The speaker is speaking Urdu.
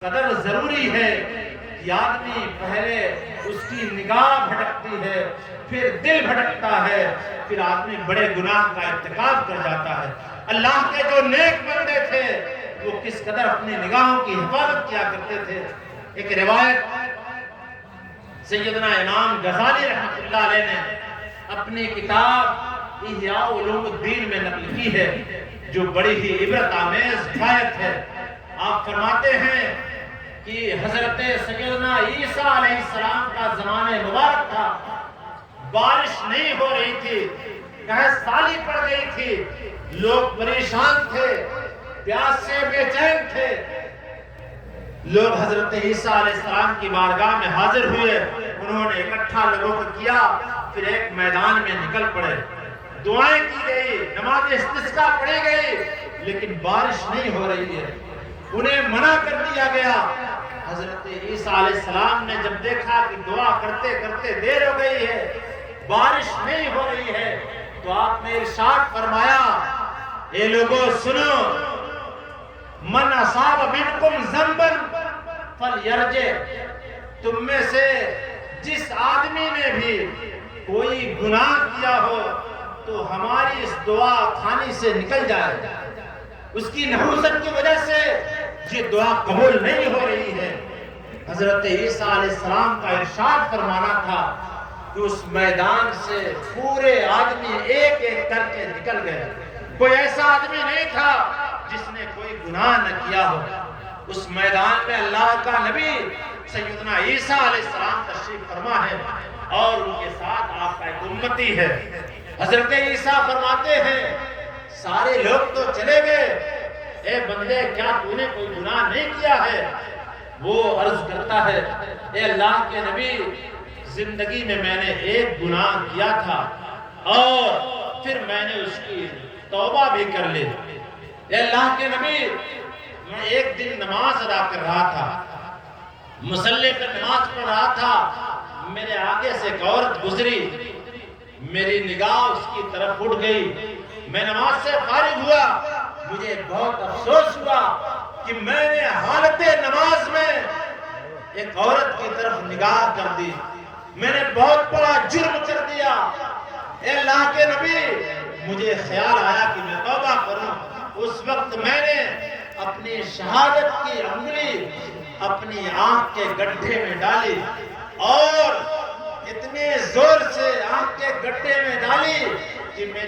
قدر ضروری ہے کہ آدمی پہلے اس کی نگاہ بھٹکتی ہے، پھر دل بھٹکتا ہے، پھر آدمی بڑے گناہ کا ارتکاب کر جاتا ہے۔ اللہ کے جو نیک بندے تھے وہ کس قدر اپنی نگاہوں کی حفاظت کیا کرتے تھے۔ ایک روایت سیدنا امام غزالی رحمۃ اللہ علیہ نے اپنی کتاب احیاء علوم الدین میں نقل کی ہے، جو بڑی ہی عبرت آمیز روایت ہے۔ آپ فرماتے ہیں کہ حضرت سیدنا عیسیٰ علیہ السلام کا زمانہ مبارک تھا، بارش نہیں ہو رہی تھی، قحط سالی پڑ گئی تھی، لوگ پریشان تھے، پیاس سے بے چین تھے۔ لوگ حضرت عیسیٰ علیہ السلام کی بارگاہ میں حاضر ہوئے، انہوں نے اکٹھا لوگوں کو کیا، پھر ایک میدان میں نکل پڑے، دعائیں کی گئی، نماز استسقاء پڑھی گئی، لیکن بارش نہیں ہو رہی ہے۔ انہیں منع کر دیا گیا۔ حضرت عیسیٰ علیہ السلام نے جب دیکھا کہ دعا کرتے کرتے دیر ہو گئی ہے، بارش نہیں ہو رہی ہے، تو آپ نے ارشاد فرمایا، اے لوگوں سنو، من اصاب منکم ذنبا فلیرجع، تم میں سے جس آدمی نے بھی کوئی گناہ کیا ہو تو ہماری اس دعا خانی سے نکل جائے۔ اس کی نحوست کی وجہ سے یہ دعا قبول نہیں ہو رہی ہے۔ حضرت عیسیٰ علیہ السلام کا ارشاد فرمانا تھا کہ اس میدان سے پورے آدمی ایک ایک کر کے نکل گئے، کوئی ایسا آدمی نہیں تھا جس نے کوئی گناہ نہ کیا ہو۔ اس میدان میں اللہ کا نبی سیدنا عیسیٰ علیہ السلام تشریف فرما ہے اور ان کے ساتھ آپ کا ایک امتی ہے۔ حضرت عیسیٰ فرماتے ہیں، سارے لوگ تو چلے گئے، اے بندے کیا تو نے کوئی گناہ نہیں کیا ہے؟ وہ عرض کرتا ہے، اے اللہ کے نبی، زندگی میں نے ایک گناہ کیا تھا اور پھر میں نے اس کی توبہ بھی کر لی۔ اے اللہ کے نبی، میں ایک دن نماز ادا کر رہا تھا، مصلی پر نماز پڑھ رہا تھا، میرے آگے سے ایک عورت گزری، میری نگاہ اس کی طرف اٹھ گئی، میں نماز سے فارغ ہوا، مجھے بہت افسوس ہوا کہ میں نے حالت نماز میں ایک عورت کی طرف نگاہ کر دی، میں نے بہت بڑا جرم کر دیا۔ اے اللہ کے نبی، مجھے خیال آیا کہ میں توبہ کروں۔ اس وقت میں نے اپنی شہادت کی انگلی اپنی آنکھ کے گڈھے میں ڈالی اور اتنے زور سے آنکھ کے گڈھے میں ڈالی کہ